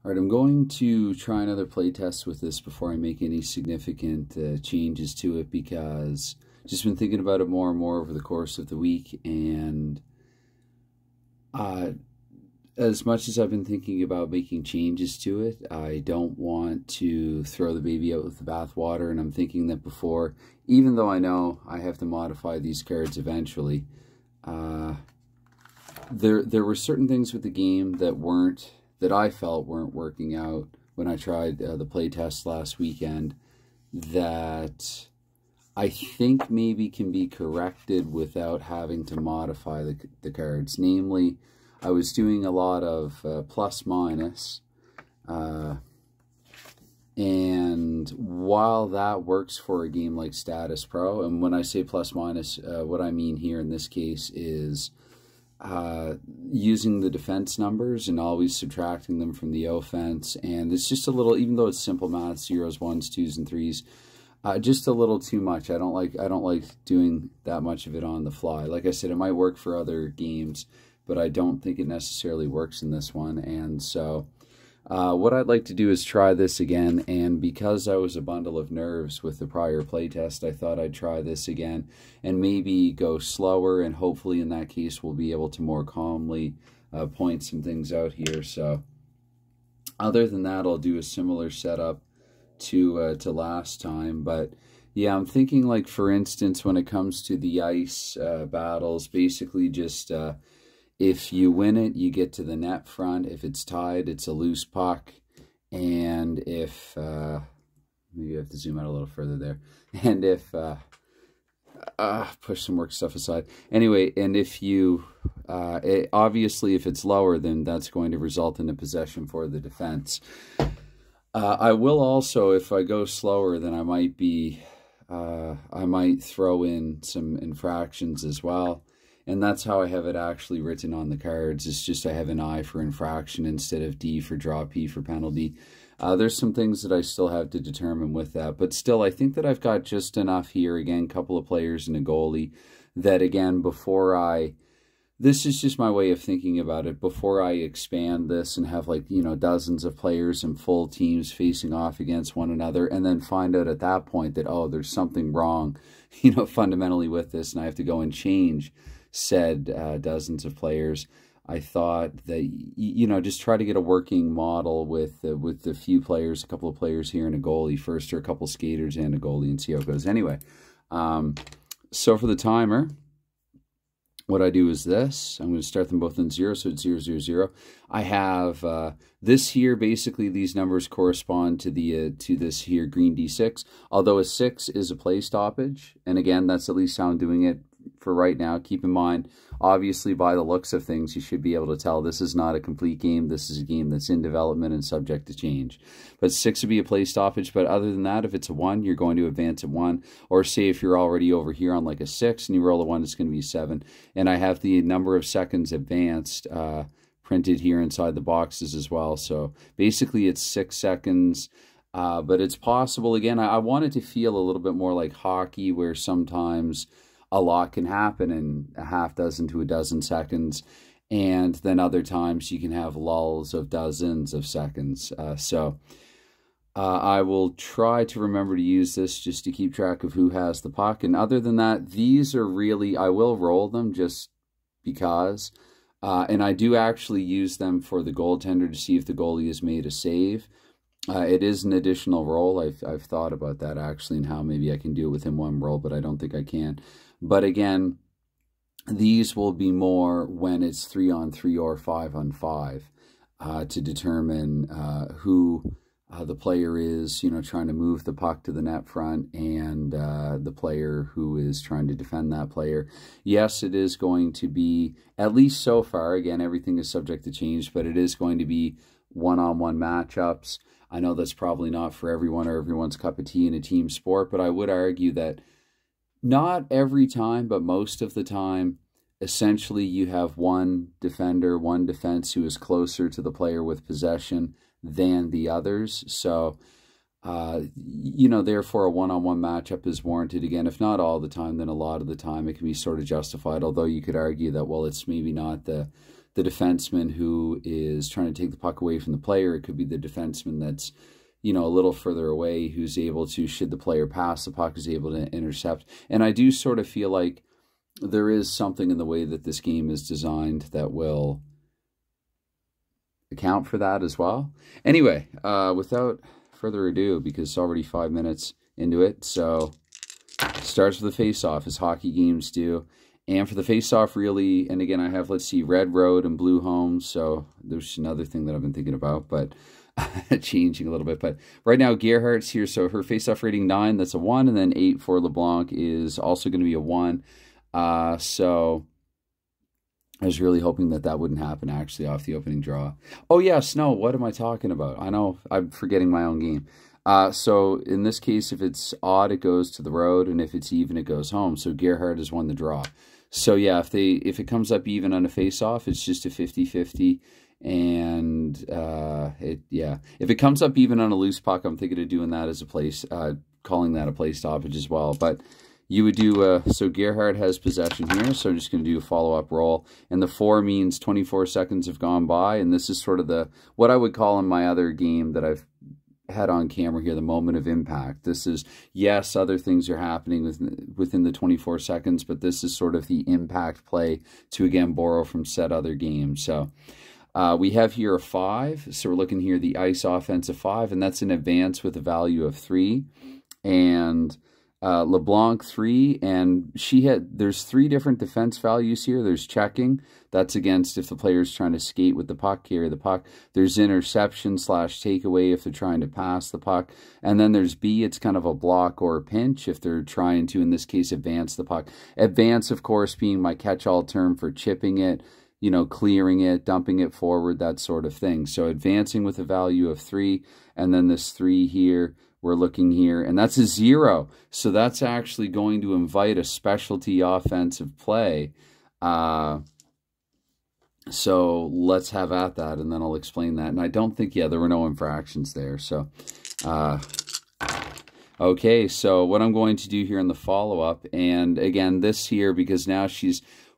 All right, I'm going to try another playtest with this before I make any significant changes to it, because I've just been thinking about it more and more over the course of the week, and as much as I've been thinking about making changes to it, I don't want to throw the baby out with the bathwater, and I'm thinking that before, even though I know I have to modify these cards eventually, there were certain things with the game that I felt weren't working out when I tried the playtest last weekend, that I think maybe can be corrected without having to modify the cards. Namely, I was doing a lot of plus minus, and while that works for a game like Status Pro, and when I say plus minus, what I mean here in this case is using the defense numbers and always subtracting them from the offense, and it's just a little, even though it's simple math, zeros, ones, twos, and threes, just a little too much. I don't like doing that much of it on the fly. Like I said, it might work for other games, but I don't think it necessarily works in this one. And so what I'd like to do is try this again, and because I was a bundle of nerves with the prior playtest, I thought I'd try this again and maybe go slower, and hopefully in that case we'll be able to more calmly point some things out here. So other than that, I'll do a similar setup to last time. But yeah, I'm thinking, like, for instance, when it comes to the ice battles, basically just if you win it, you get to the net front. If it's tied, it's a loose puck. And if, maybe I have to zoom out a little further there. And if, push some work stuff aside. Anyway, and if you, obviously if it's lower, then that's going to result in a possession for the defense. I will also, if I go slower, then I might be, I might throw in some infractions as well. And that's how I have it actually written on the cards. It's just I have an I for infraction instead of D for draw, P for penalty. There's some things that I still have to determine with that. But still, I think that I've got just enough here. Again, a couple of players and a goalie. That, again, before I... This is just my way of thinking about it. Before I expand this and have, like, you know, dozens of players and full teams facing off against one another, and then find out at that point that, oh, there's something wrong, you know, fundamentally with this, and I have to go and change said dozens of players. I thought that, you know, just try to get a working model with a few players, a couple of players here and a goalie first, or a couple skaters and a goalie, and see how it goes. Anyway, so for the timer, what I do is this. I'm going to start them both in 0, so it's 0, 0, 0. I have this here. Basically, these numbers correspond to the to this here green D6. Although a 6 is a play stoppage, and again, that's at least how I'm doing it for right now. Keep in mind, obviously, by the looks of things, you should be able to tell this is not a complete game. This is a game that's in development and subject to change. But 6 would be a play stoppage. But other than that, if it's a 1, you're going to advance at 1. Or say if you're already over here on like a 6 and you roll a 1, it's going to be 7. And I have the number of seconds advanced printed here inside the boxes as well. So basically it's 6 seconds. But it's possible, again, I want it to feel a little bit more like hockey, where sometimes a lot can happen in a half dozen to a dozen seconds, and then other times you can have lulls of dozens of seconds. So I will try to remember to use this just to keep track of who has the puck. And other than that, these are really, I will roll them just because. And I do actually use them for the goaltender to see if the goalie has made a save. It is an additional roll. I've thought about that actually, and how maybe I can do it within one roll, but I don't think I can. But again, these will be more when it's 3-on-3 or 5-on-5 to determine who the player is, you know, trying to move the puck to the net front, and the player who is trying to defend that player. Yes, it is going to be, at least so far, again, everything is subject to change, but it is going to be one-on-one matchups. I know that's probably not for everyone or everyone's cup of tea in a team sport, but I would argue that not every time, but most of the time, essentially you have one defender, one defense who is closer to the player with possession than the others. So, you know, therefore a one-on-one matchup is warranted. Again, if not all the time, then a lot of the time it can be sort of justified, although you could argue that, well, it's maybe not the the defenseman who is trying to take the puck away from the player. It could be the defenseman that's, you know, a little further away who's able to, should the player pass the puck, is able to intercept. And I do sort of feel like there is something in the way that this game is designed that will account for that as well. Anyway, without further ado, because it's already 5 minutes into it, so starts with a face-off, as hockey games do. And for the face-off, really, and again, I have, let's see, red road and blue home, so there's another thing that I've been thinking about, but changing a little bit. But right now, Gerhardt's here, so her face-off rating 9, that's a 1, and then 8 for LeBlanc is also going to be a 1. So I was really hoping that that wouldn't happen, actually, off the opening draw. Oh, yeah, Snow, what am I talking about? I know, I'm forgetting my own game. So in this case, if it's odd, it goes to the road, and if it's even, it goes home. So Gerhardt has won the draw. So yeah, if it comes up even on a face-off, it's just a 50-50. And if it comes up even on a loose puck, I'm thinking of doing that as a place, calling that a play stoppage as well. But you would do, so Gerhardt has possession here, so I'm just going to do a follow-up roll. And the 4 means 24 seconds have gone by, and this is sort of what I would call in my other game that I've had on camera here, the moment of impact. This is, yes, other things are happening within the 24 seconds, but this is sort of the impact play to, again, borrow from said other games. So we have here a 5, so we're looking here the ice offensive 5, and that's an advance with a value of 3. And LeBlanc 3, and there's 3 different defense values here. There's checking, that's against if the player's trying to skate with the puck, carry the puck. There's interception / takeaway if they're trying to pass the puck. And then there's B, it's kind of a block or a pinch if they're trying to, in this case, advance the puck. Advance, of course, being my catch-all term for chipping it, you know, clearing it, dumping it forward, that sort of thing. So advancing with a value of 3, and then this 3 here, we're looking here, and that's a 0. So that's actually going to invite a specialty offensive play. So let's have at that, and then I'll explain that. And I don't think, yeah, there were no infractions there. So, okay, so what I'm going to do here in the follow-up, and again, this here, because now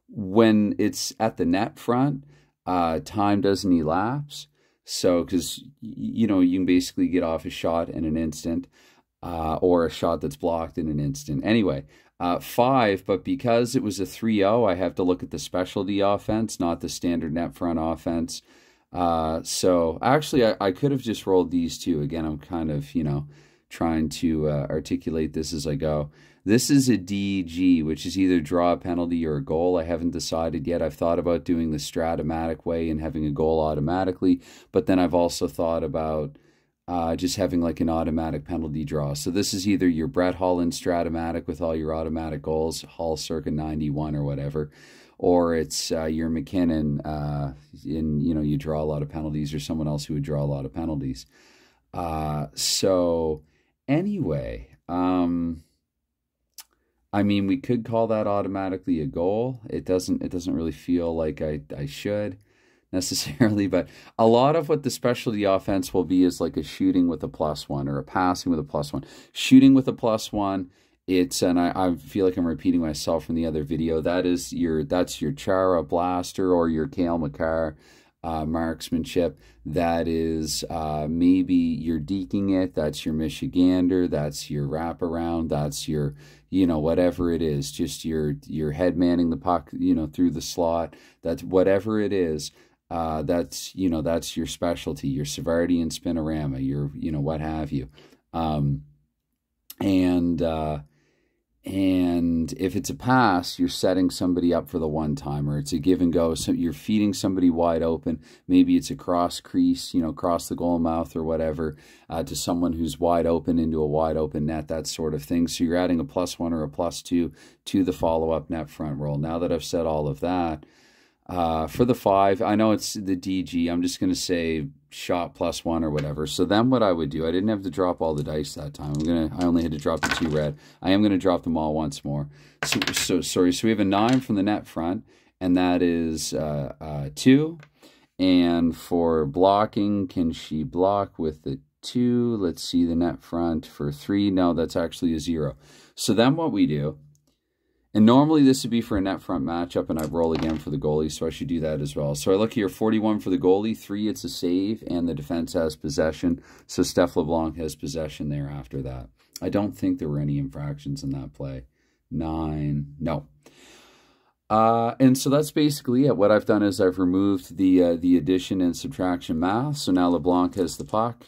when it's at the net front, time doesn't elapse. So, because, you know, you can basically get off a shot in an instant, or a shot that's blocked in an instant. Anyway, 5, but because it was a 3-0, I have to look at the specialty offense, not the standard net front offense. So, actually, I could have just rolled these two. Again, I'm kind of, you know, trying to articulate this as I go. This is a DG, which is either draw a penalty or a goal. I haven't decided yet. I've thought about doing the Stratomatic way and having a goal automatically, but then I've also thought about just having like an automatic penalty draw. So this is either your Brett Holland Stratomatic with all your automatic goals, Hall circa 91 or whatever, or it's your McKinnon, you know, you draw a lot of penalties, or someone else who would draw a lot of penalties. So anyway, I mean, we could call that automatically a goal. It doesn't really feel like I should necessarily, but a lot of what the specialty offense will be is like a shooting with a +1 or a passing with a +1. Shooting with a +1, and I feel like I'm repeating myself from the other video, that's your Chara Blaster or your Cale Makar marksmanship. That is maybe you're deking it, that's your Michigander, that's your wraparound, that's your, you know, whatever it is, just your head manning the puck, you know, through the slot, that's whatever it is, that's, you know, that's your specialty, your Savardian Spinorama, your, you know, what have you. And if it's a pass, you're setting somebody up for the one-timer. It's a give and go. So you're feeding somebody wide open. Maybe it's a cross crease, you know, cross the goal mouth or whatever, to someone who's wide open into a wide open net, that sort of thing. So you're adding a +1 or a +2 to the follow-up net front roll. Now that I've said all of that, for the 5, I know it's the DG. I'm just going to say shot +1 or whatever. So then what I would do, I didn't have to drop all the dice that time. I only had to drop the 2 red. I am going to drop them all once more. So we have a 9 from the net front, and that is 2. And for blocking, can she block with the 2? Let's see the net front for 3. No, that's actually a 0. So then what we do And normally this would be for a net front matchup, and I'd roll again for the goalie, so I should do that as well. So I look here, 41 for the goalie, 3 it's a save, and the defense has possession. So Steph LeBlanc has possession there after that. I don't think there were any infractions in that play. 9, no. And so that's basically it. What I've done is I've removed the addition and subtraction math. So now LeBlanc has the puck.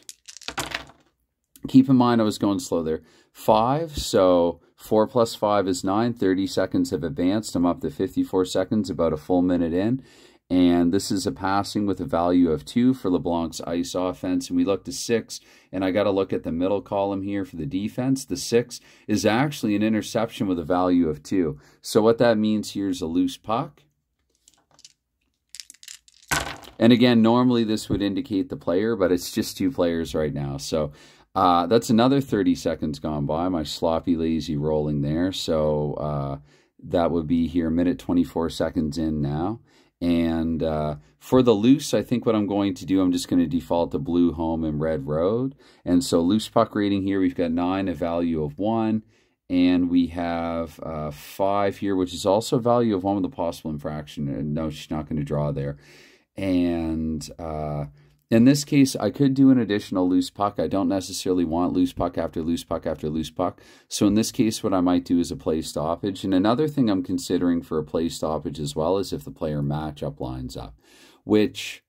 Keep in mind I was going slow there. 5, so 4 plus 5 is 9. 30 seconds have advanced. I'm up to 54 seconds, about a full minute in. And this is a passing with a value of 2 for LeBlanc's ice offense. And we look to 6, and I got to look at the middle column here for the defense. The 6 is actually an interception with a value of 2. So what that means here is a loose puck. And again, normally this would indicate the player, but it's just 2 players right now. So that's another 30 seconds gone by. My sloppy, lazy rolling there. So that would be here, minute 24 seconds in now. And for the loose, I think what I'm going to do, I'm just going to default to blue home and red road. And so loose puck rating here, we've got 9, a value of 1. And we have 5 here, which is also a value of 1 with a possible infraction. And no, she's not going to draw there. And in this case, I could do an additional loose puck. I don't necessarily want loose puck after loose puck after loose puck. So in this case, what I might do is a play stoppage. And another thing I'm considering for a play stoppage as well is if the player matchup lines up, which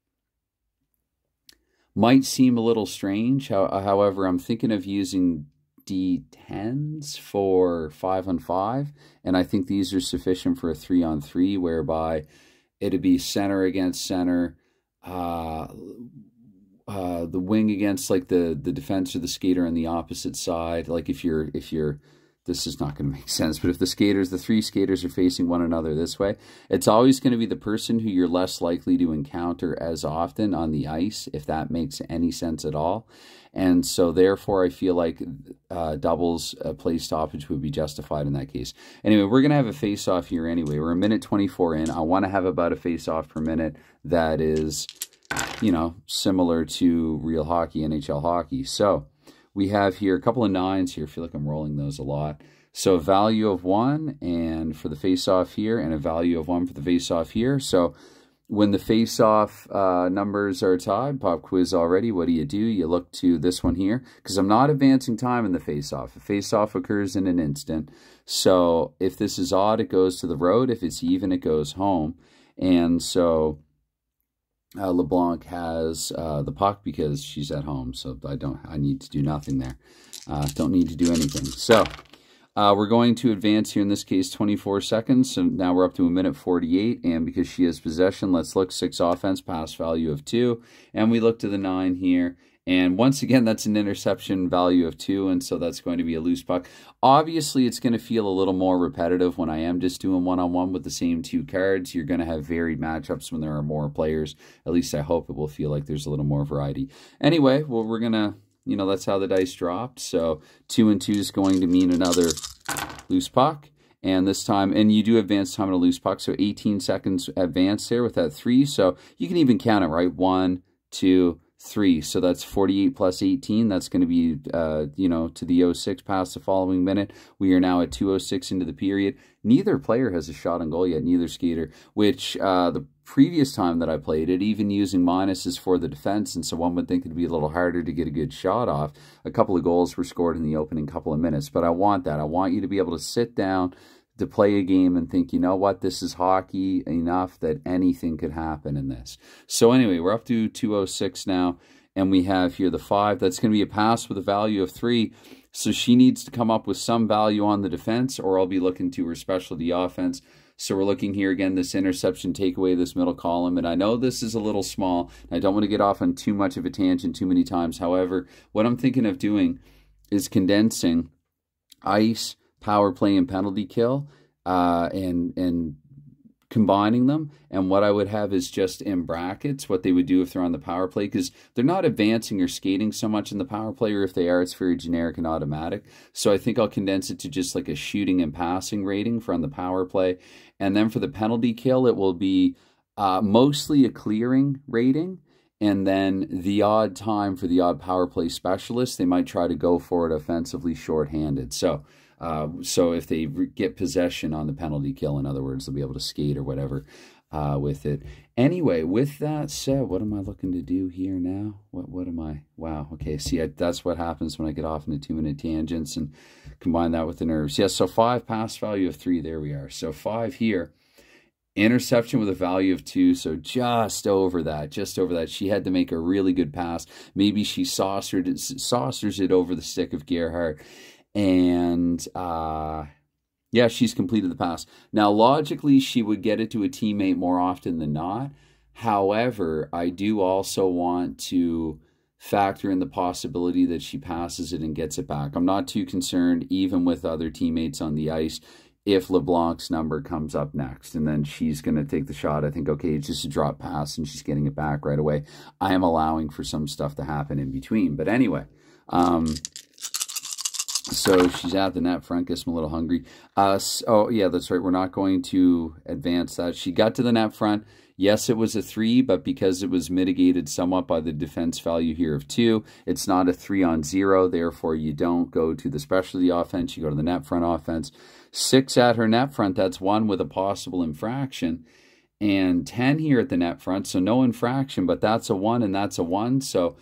might seem a little strange. However, I'm thinking of using D10s for 5-on-5. And I think these are sufficient for a 3-on-3, whereby it'd be center against center, the wing against like the defense or the skater on the opposite side. Like if you're this is not going to make sense, but if the 3 skaters are facing one another this way, it's always going to be the person who you're less likely to encounter as often on the ice, if that makes any sense at all. And so therefore I feel like doubles play stoppage would be justified in that case. Anyway, we're going to have a face-off here anyway. We're a minute 24 in. I want to have about a face-off per minute that is, you know, similar to real hockey, NHL hockey. So we have here a couple of 9s here. I feel like I'm rolling those a lot. So a value of 1 and for the face-off here, and a value of 1 for the face-off here. So when the face-off numbers are tied, pop quiz already, what do? You look to this one here, because I'm not advancing time in the face-off. The face-off occurs in an instant. So if this is odd, it goes to the road. If it's even, it goes home. And so LeBlanc has the puck because she's at home, so I need to do nothing there. Don't need to do anything. So we're going to advance here, in this case 24 seconds. So now we're up to a minute 48, and because she has possession, let's look 6 offense, pass value of 2, and we look to the 9 here. And once again, that's an interception value of 2, and so that's going to be a loose puck. Obviously, it's going to feel a little more repetitive when I am just doing one-on-one with the same 2 cards. You're going to have varied matchups when there are more players. At least I hope it will feel like there's a little more variety. Anyway, well, we're going to, you know, that's how the dice dropped. So 2 and 2 is going to mean another loose puck. And this time, and you do advance time on a loose puck, so 18 seconds advance there with that 3. So you can even count it, right? 1, 2, 3. So that's 48 plus 18. That's going to be, you know, to the 06 past the following minute. We are now at 2:06 into the period. Neither player has a shot on goal yet, neither skater, which the previous time that I played it, even using minuses for the defense, and so one would think it'd be a little harder to get a good shot off. A couple of goals were scored in the opening couple of minutes, but I want that. I want you to be able to sit down to play a game and think, you know what, this is hockey enough that anything could happen in this. So anyway, we're up to 2:06 now, and we have here the 5. That's going to be a pass with a value of 3. So she needs to come up with some value on the defense, or I'll be looking to her specialty offense. So we're looking here again, this interception, take away this middle column. And I know this is a little small. I don't want to get off on too much of a tangent too many times. However, what I'm thinking of doing is condensing ice, power play, and penalty kill, and combining them. And what I would have is just in brackets what they would do if they're on the power play, because they're not advancing or skating so much in the power play, or if they are, it's very generic and automatic. So I think I'll condense it to just like a shooting and passing rating for on the power play. And then for the penalty kill, it will be mostly a clearing rating. And then the odd time for the odd power play specialist, they might try to go for it offensively shorthanded. So So if they get possession on the penalty kill, in other words, they'll be able to skate or whatever with it. Anyway, with that said, what am I looking to do here now? What am I? Wow. Okay. See, that's what happens when I get off into 2-minute tangents and combine that with the nerves. Yes. So 5, pass value of 3. There we are. So 5 here. Interception with a value of 2, so just over that, She had to make a really good pass. Maybe she saucers it over the stick of Gerhardt, and yeah, she's completed the pass. Now, logically, she would get it to a teammate more often than not. However, I do also want to factor in the possibility that she passes it and gets it back. I'm not too concerned, even with other teammates on the ice, if LeBlanc's number comes up next, and then she's going to take the shot. I think, okay, it's just a drop pass, and she's getting it back right away. I am allowing for some stuff to happen in between. But anyway, so she's at the net front, gets me a little hungry. Oh, yeah, that's right. We're not going to advance that. She got to the net front. Yes, it was a 3, but because it was mitigated somewhat by the defense value here of 2, it's not a 3-on-0. Therefore, you don't go to the specialty offense. You go to the net front offense. 6 at her net front. That's 1 with a possible infraction. And 10 here at the net front. So no infraction, but that's a 1 and that's a 1. So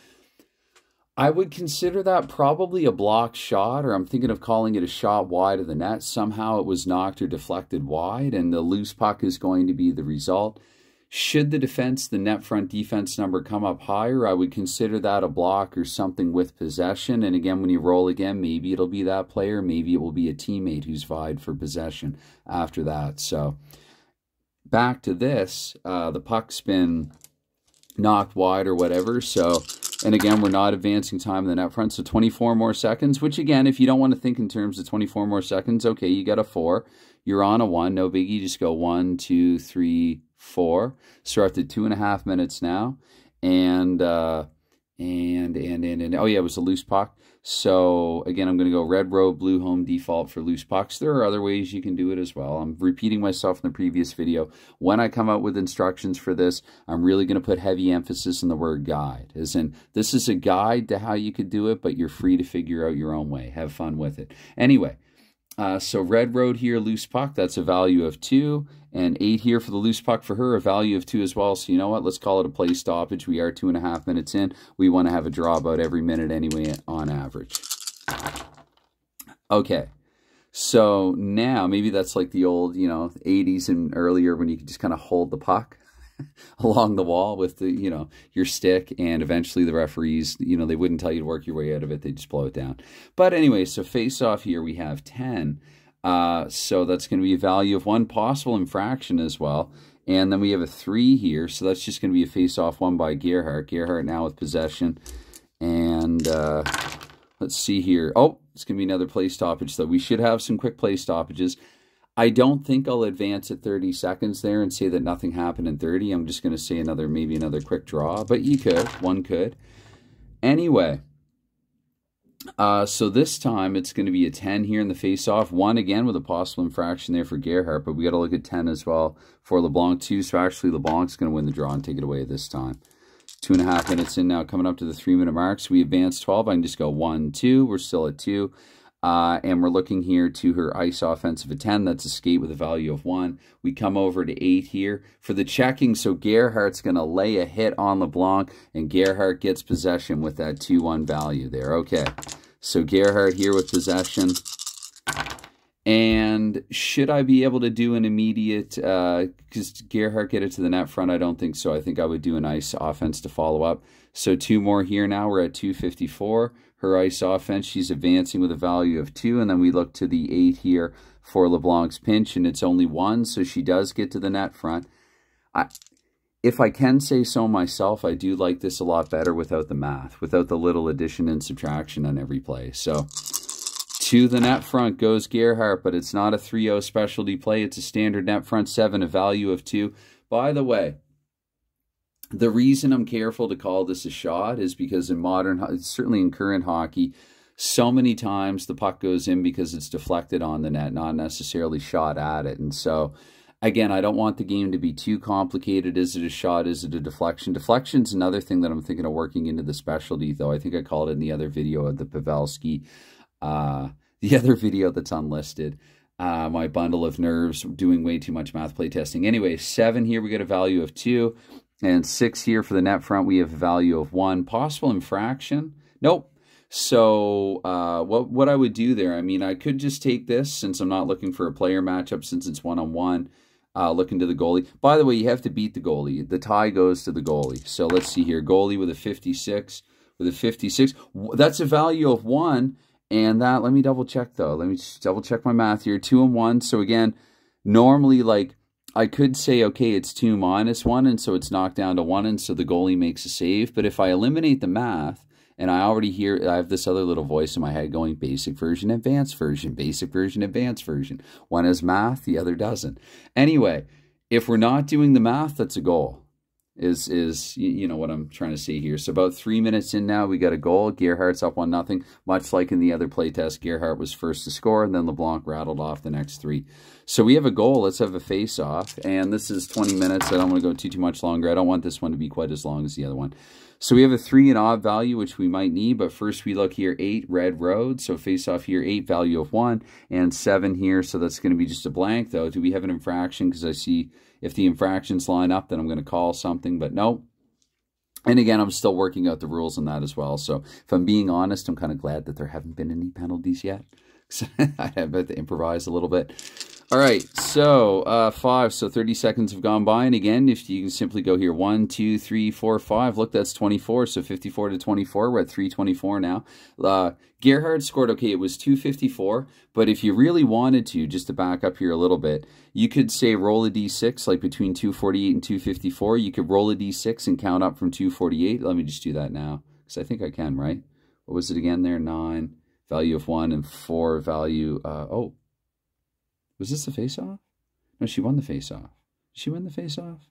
I would consider that probably a blocked shot, or I'm thinking of calling it a shot wide of the net. Somehow it was knocked or deflected wide, and the loose puck is going to be the result. Should the net front defense number come up higher, I would consider that a block or something with possession. And again, when you roll again, maybe it'll be that player. Maybe it will be a teammate who's vied for possession after that. So back to this, the puck's been knocked wide or whatever. So, and again, we're not advancing time in the net front. So 24 more seconds, which again, if you don't want to think in terms of 24 more seconds, okay, you got a 4. You're on a 1, no biggie. Just go 1, 2, 3, 4. So we're up to 2.5 minutes now. And oh yeah, it was a loose puck. So again, I'm going to go red row, blue home default for loose pucks. There are other ways you can do it as well. I'm repeating myself in the previous video. When I come out with instructions for this, I'm really going to put heavy emphasis on the word guide. As in, this is a guide to how you could do it, but you're free to figure out your own way. Have fun with it. Anyway, so red road here, loose puck, that's a value of 2. And 8 here for the loose puck for her, a value of 2 as well. So you know what? Let's call it a play stoppage. We are 2.5 minutes in. We want to have a draw about every minute anyway on average. Okay. So now, maybe that's like the old, 80s and earlier when you could just kind of hold the puck along the wall with the, your stick, and eventually the referees, they wouldn't tell you to work your way out of it. They just blow it down. But anyway, so face off here, we have 10. So that's going to be a value of 1, possible infraction as well. And then we have a 3 here. So that's just going to be a face-off 1 by Gerhardt. Gerhardt now with possession. And let's see here. Oh, it's going to be another play stoppage. So we should have some quick play stoppages. I don't think I'll advance at 30 seconds there and say that nothing happened in 30. I'm just going to say maybe another quick draw. But you could. One could. Anyway. So this time it's going to be a 10 here in the face-off. 1 again with a possible infraction there for Gerhardt, but we got to look at 10 as well for LeBlanc too. So actually LeBlanc's going to win the draw and take it away this time. 2.5 minutes in now, coming up to the 3-minute mark. So we advance 12. I can just go 1, 2. We're still at 2. And we're looking here to her ice offensive of 10. That's a skate with a value of 1. We come over to 8 here for the checking. So Gerhardt's going to lay a hit on LeBlanc, and Gerhardt gets possession with that 2-1 value there. Okay. So Gerhardt here with possession. And should I be able to do an immediate, because Gerhardt get it to the net front? I don't think so. I think I would do an ice offense to follow up. So 2 more here now. We're at 2:54. Her ice offense, she's advancing with a value of 2. And then we look to the 8 here for LeBlanc's pinch, and it's only 1. So she does get to the net front. If I can say so myself, I do like this a lot better without the math, without the little addition and subtraction on every play. So to the net front goes Gerhardt, but it's not a 3-0 specialty play. It's a standard net front 7, a value of 2. By the way, the reason I'm careful to call this a shot is because in modern, certainly in current hockey, so many times the puck goes in because it's deflected on the net, not necessarily shot at it. And so, again, I don't want the game to be too complicated. Is it a shot? Is it a deflection? Deflection's another thing that I'm thinking of working into the specialty, though. I think I called it in the other video of the Pavelski the other video that's unlisted. My bundle of nerves, doing way too much math playtesting. Anyway, 7 here, we get a value of 2. And 6 here for the net front, we have a value of 1. Possible infraction? Nope. So what I would do there, I mean, I could just take this since I'm not looking for a player matchup, since it's one-on-one, looking to the goalie. By the way, you have to beat the goalie. The tie goes to the goalie. So let's see here. Goalie with a 56. With a 56. That's a value of 1. And that, let me double check though. Let me just double check my math here. 2 and 1. So again, normally like I could say, okay, it's 2 minus 1. And so it's knocked down to 1. And so the goalie makes a save. But if I eliminate the math, and I already hear, I have this other little voice in my head going basic version, advanced version, basic version, advanced version. One has math, the other doesn't. Anyway, if we're not doing the math, that's a goal. Is you know what I'm trying to say here. So about 3 minutes in now, we got a goal. Gerhardt's up 1-0. Much like in the other playtest, Gerhardt was first to score, and then LeBlanc rattled off the next 3. So we have a goal. Let's have a face-off. And this is 20 minutes. I don't want to go too much longer. I don't want this one to be quite as long as the other one. So we have a 3 and odd value, which we might need. But first we look here, 8, red road. So face-off here, 8, value of 1. And 7 here. So that's going to be just a blank, though. Do we have an infraction? Because I see if the infractions line up, then I'm going to call something. But no. And again, I'm still working out the rules on that as well. So if I'm being honest, I'm kind of glad that there haven't been any penalties yet. I have to improvise a little bit. All right, so 5, so 30 seconds have gone by. And again, if you can simply go here, 1, 2, 3, 4, 5. Look, that's 24, so 54 to 24. We're at 324 now. Gerhardt scored, okay, it was 254. But if you really wanted to, just to back up here a little bit, you could say roll a d6, like between 248 and 254. You could roll a d6 and count up from 248. Let me just do that now, because I think I can, right? What was it again there? 9, value of 1, and 4, value, oh. Was this the face-off? No, she won the face-off. Did she win the face-off?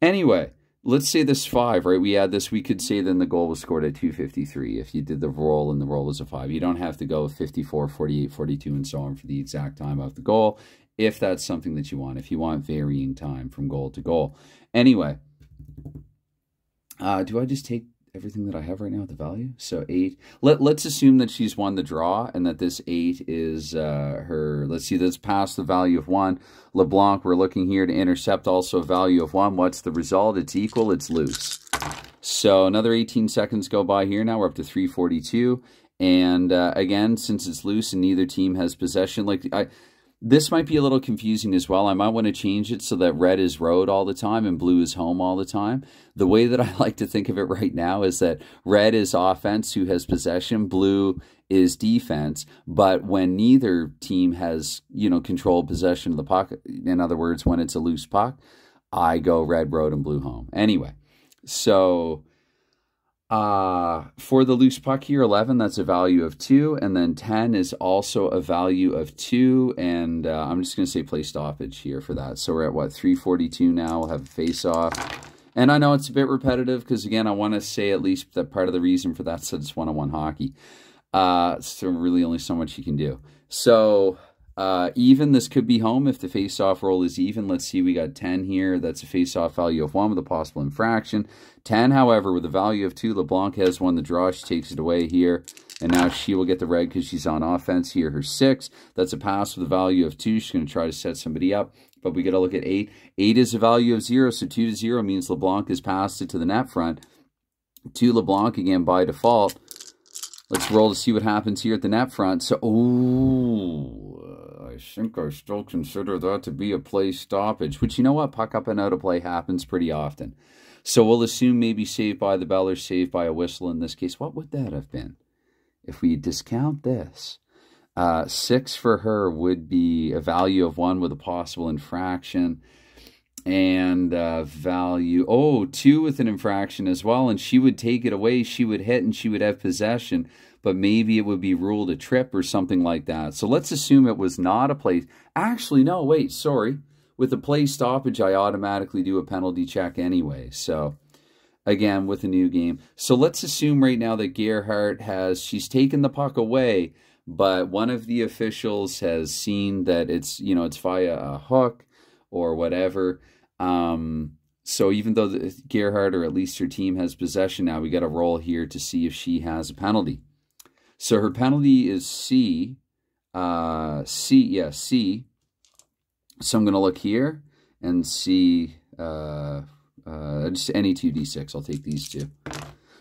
Anyway, let's say this 5, right? We add this. We could say then the goal was scored at 253 if you did the roll and the roll was a 5. You don't have to go 54, 48, 42, and so on for the exact time of the goal if that's something that you want, if you want varying time from goal to goal. Anyway, do I just take everything that I have right now at the value? So 8. Let's assume that she's won the draw and that this 8 is her. Let's see, that's past the value of 1. LeBlanc, we're looking here to intercept also a value of 1. What's the result? It's equal. It's loose. So another 18 seconds go by here. Now we're up to 342. And again, since it's loose and neither team has possession, this might be a little confusing as well. I might want to change it so that red is road all the time and blue is home all the time. The way that I like to think of it right now is that red is offense who has possession, blue is defense. But when neither team has, controlled possession of the puck, in other words, when it's a loose puck, I go red road and blue home. Anyway, so for the loose puck here, 11, that's a value of 2. And then 10 is also a value of 2. And I'm just going to say play stoppage here for that. So we're at, what, 342 now. We'll have a face-off. And I know it's a bit repetitive because, again, I want to say at least that part of the reason for that is it's one-on-one hockey. So really only so much you can do. So even, this could be home if the face-off roll is even. Let's see, we got 10 here. That's a face-off value of 1 with a possible infraction. 10, however, with a value of 2. LeBlanc has won the draw. She takes it away here. And now she will get the red because she's on offense here. Her 6. That's a pass with a value of 2. She's going to try to set somebody up. But we got to look at 8. 8 is a value of 0. So 2 to 0 means LeBlanc has passed it to the net front. 2 LeBlanc again by default. Let's roll to see what happens here at the net front. So, I think I still consider that to be a play stoppage. Which, you know what? Puck up and out of play happens pretty often. So we'll assume maybe saved by the bell or saved by a whistle in this case. What would that have been? If we discount this, 6 for her would be a value of 1 with a possible infraction. And value, 2 with an infraction as well. And she would take it away. She would hit and she would have possession. But maybe it would be ruled a trip or something like that. So let's assume it was not a play. Actually, no, wait, sorry. With a play stoppage, I automatically do a penalty check anyway. So, again, with a new game. So let's assume right now that Gerhardt she's taken the puck away, but one of the officials has seen that it's via a hook or whatever. So even though Gerhardt, or at least her team, has possession now, we got to roll here to see if she has a penalty. So her penalty is C. C, yeah, C. So I'm going to look here and see just any 2d6. I'll take these two.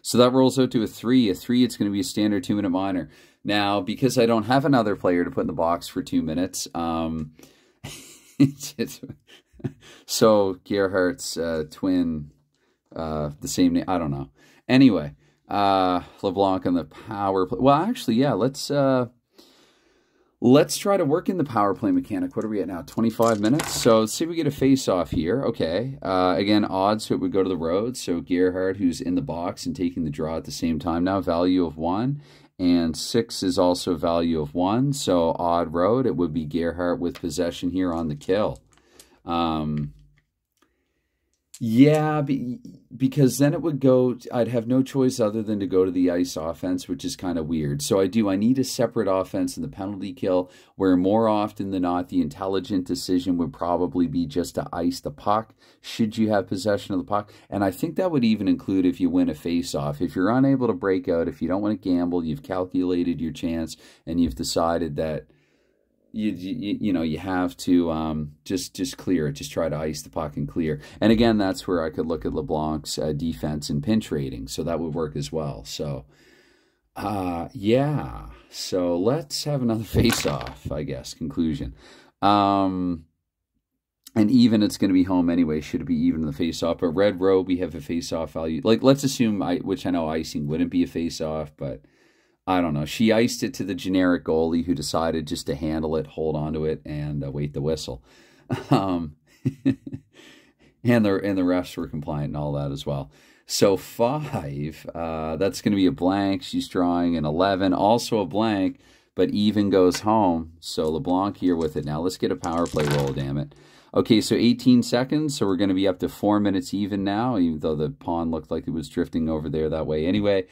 So that rolls out to a 3. A 3, it's going to be a standard 2-minute minor. Now, because I don't have another player to put in the box for 2 minutes, so Gerhardt's twin, the same name, I don't know. Anyway, LeBlanc on the power play. Well, actually, yeah, let's try to work in the power play mechanic. What are we at now? 25 minutes? So let's see if we get a face-off here. Okay. Again, odds, so it would go to the road. So Gerhardt, who's in the box and taking the draw at the same time now, value of 1. And 6 is also value of 1. So odd road, it would be Gerhardt with possession here on the kill. Yeah, because then it would go, I'd have no choice other than to go to the ice offense, which is kind of weird. So I need a separate offense in the penalty kill, where more often than not, the intelligent decision would probably be just to ice the puck, should you have possession of the puck. And I think that would even include if you win a face-off. If you're unable to break out, if you don't want to gamble, you've calculated your chance, and you've decided that you have to just clear it, just try to ice the puck and clear. And again, that's where I could look at LeBlanc's defense and pinch rating, so that would work as well. So yeah, so let's have another face-off, I guess. Conclusion. And even, it's going to be home anyway. Should it be even in the face-off? But red row, we have a face-off value. Like, let's assume, which I know icing wouldn't be a face-off, but I don't know. She iced it to the generic goalie, who decided just to handle it, hold on to it, and wait the whistle. And the refs were compliant and all that as well. So 5, that's going to be a blank. She's drawing an 11, also a blank, but even goes home. So LeBlanc here with it. Now let's get a power play roll, damn it. Okay, so 18 seconds, so we're going to be up to 4 minutes even now, even though the pawn looked like it was drifting over there that way anyway.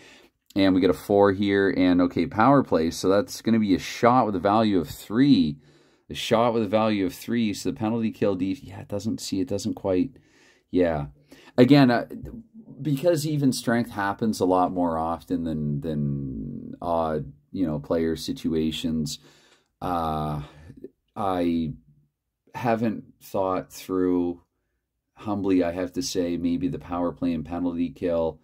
And we get a 4 here, and okay, power play. So that's going to be a shot with a value of 3. A shot with a value of 3. So the penalty kill, yeah, it doesn't quite, yeah. Again, because even strength happens a lot more often than odd, player situations. I haven't thought through, humbly, I have to say, maybe the power play and penalty kill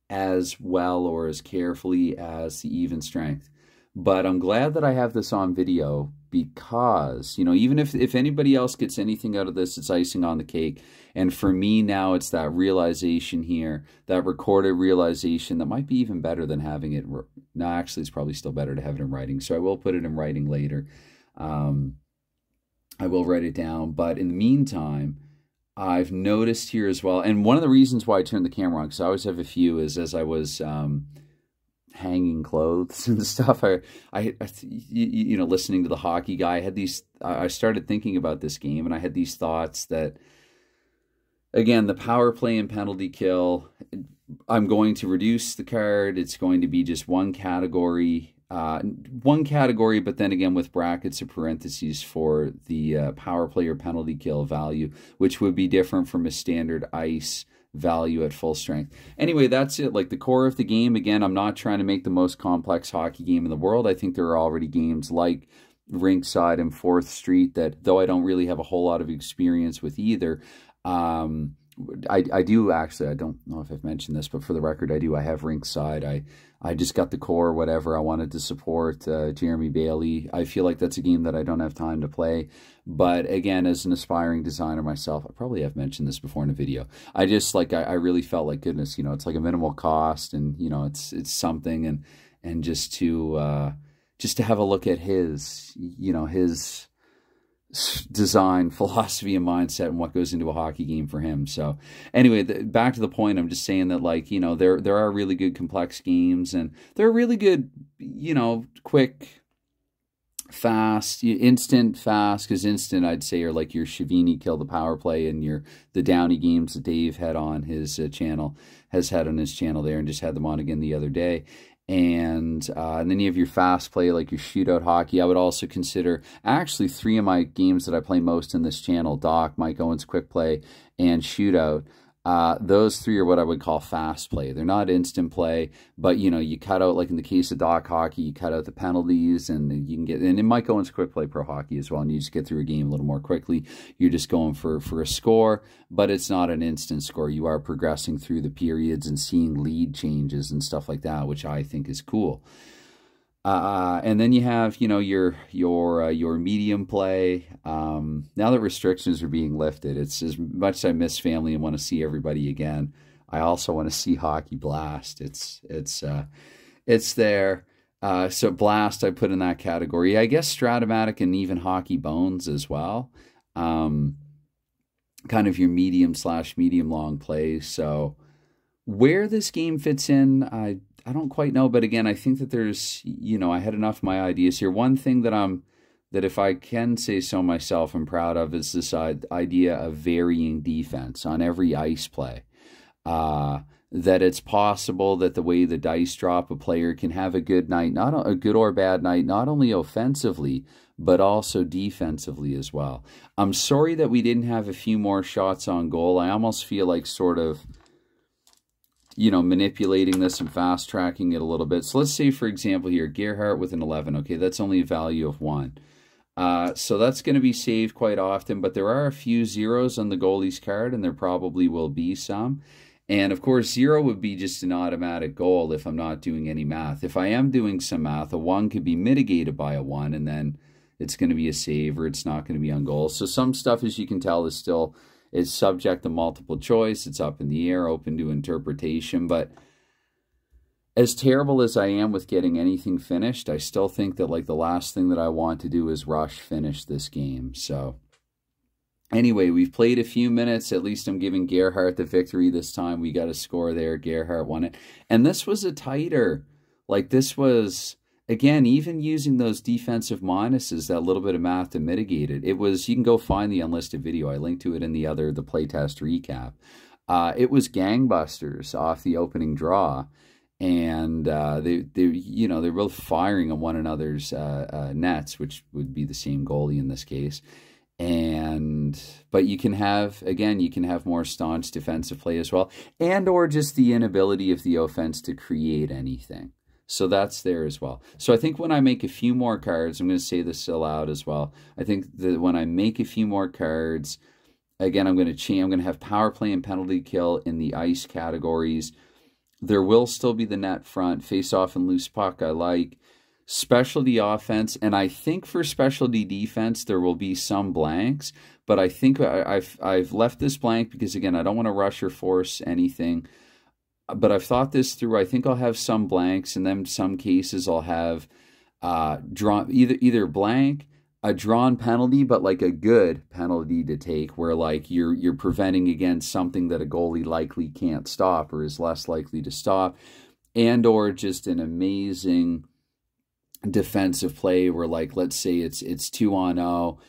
as well or as carefully as the even strength. But I'm glad that I have this on video, because, even if anybody else gets anything out of this, it's icing on the cake. And for me now, it's that realization here, that recorded realization that might be even better than having it. No, actually, it's probably still better to have it in writing. So I will put it in writing later. I will write it down. But in the meantime, I've noticed here as well, and one of the reasons why I turned the camera on, because I always have a few, is as I was hanging clothes and stuff, I listening to the hockey guy, I started thinking about this game, and I had these thoughts that, again, the power play and penalty kill, I'm going to reduce the card. It's going to be just one category, but then again with brackets or parentheses for the power play or penalty kill value, which would be different from a standard ice value at full strength. Anyway, that's it. Like, the core of the game, again, I'm not trying to make the most complex hockey game in the world. I think there are already games like Rinkside and 4th Street that, though I don't really have a whole lot of experience with either, I do actually, I don't know if I've mentioned this, but for the record, I have Rinkside. I just got the core, whatever. I wanted to support Jeremy Bailey. I feel like that's a game that I don't have time to play. But again, as an aspiring designer myself, I probably have mentioned this before in a video. I just, like, I really felt like, goodness, it's like a minimal cost, and, it's something, and just to have a look at his, his design philosophy and mindset and what goes into a hockey game for him. So anyway, back to the point, I'm just saying that, like, there are really good complex games, and they're really good, quick, fast, instant, fast, because instant, I'd say, are like your Shavini kill the power play, and the Downey games that Dave had on his channel, has had on his channel there, and just had them on again the other day. And then you have your fast play, like your shootout hockey. I would also consider, actually, 3 of my games that I play most in this channel, Doc, Mike Owens quick play, and shootout, Those three are what I would call fast play. They're not instant play, but you know, you cut out, like in the case of dock hockey, you cut out the penalties, and you can get, and it might go into quick play pro hockey as well, and you just get through a game a little more quickly. You're just going for a score, but it's not an instant score. You are progressing through the periods and seeing lead changes and stuff like that, which I think is cool. And then you have, you know, your medium play. Now that restrictions are being lifted, it's as much as I miss family and want to see everybody again, I also want to see hockey blast. It's there. So blast, I put in that category. I guess Stratomatic and even hockey bones as well. Kind of your medium/medium long plays. So where this game fits in, I don't quite know, but again, I think that there's, you know, I had enough of my ideas here. One thing that if I can say so myself, I'm proud of is this idea of varying defense on every ice play. That it's possible that the way the dice drop, a player can have a good night, not a good or bad night, not only offensively, but also defensively as well. I'm sorry that we didn't have a few more shots on goal. I almost feel like sort of, you know, manipulating this and fast tracking it a little bit. So let's say, for example, here, Gerhardt with an 11. Okay, that's only a value of 1. So that's going to be saved quite often, but there are a few zeros on the goalie's card, and there probably will be some. And of course, 0 would be just an automatic goal if I'm not doing any math. If I am doing some math, a 1 could be mitigated by a 1, and then it's going to be a save, or it's not going to be on goal. So some stuff, as you can tell, is still... it's subject to multiple choice. It's up in the air, open to interpretation. But as terrible as I am with getting anything finished, I still think that like the last thing that I want to do is rush finish this game. So anyway, we've played a few minutes. At least I'm giving Gerhardt the victory this time. We got a score there. Gerhardt won it. And this was a tighter. Like this was... again, even using those defensive minuses, that little bit of math to mitigate it, it was, you can go find the unlisted video. I linked to it in the playtest recap. It was gangbusters off the opening draw. And you know, they're both firing on one another's nets, which would be the same goalie in this case. But you can have, again, you can have more staunch defensive play as well, and or just the inability of the offense to create anything. So that's there as well. So I think when I make a few more cards, I'm going to say this aloud as well. I think that when I make a few more cards, again, I'm going to change. I'm going to have power play and penalty kill in the ice categories. There will still be the net front, face off and loose puck. I like specialty offense, and I think for specialty defense there will be some blanks. But I think I've left this blank because again, I don't want to rush or force anything. But I've thought this through. I think I'll have some blanks, and then in some cases I'll have drawn either blank, a drawn penalty, but like a good penalty to take, where like you're preventing against something that a goalie likely can't stop or is less likely to stop, and or just an amazing defensive play where, like, let's say it's 2-on-0.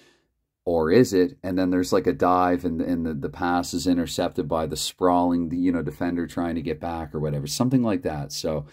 Or is it? And then there's like a dive, and the pass is intercepted by the sprawling, defender trying to get back or whatever, something like that. So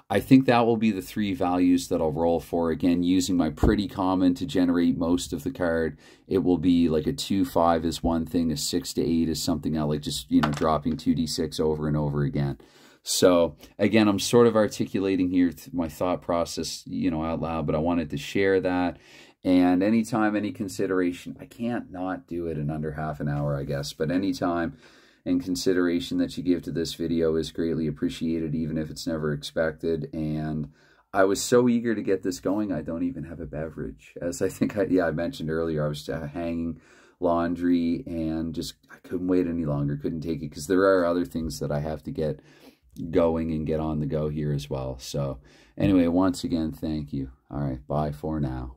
I think that will be the 3 values that I'll roll for. Again, using my pretty common to generate most of the card. It will be like a 2-5 is one thing, a 6-8 is something else, like just, dropping 2d6 over and over again. So again, I'm sort of articulating here my thought process, out loud, but I wanted to share that. And anytime, any consideration, I can't not do it in under half an hour, I guess, but anytime and consideration that you give to this video is greatly appreciated, even if it's never expected. And I was so eager to get this going, I don't even have a beverage. As I think I mentioned earlier, I was hanging laundry and I couldn't wait any longer, couldn't take it, because there are other things that I have to get going and get on the go here as well. So anyway, once again, thank you. All right, bye for now.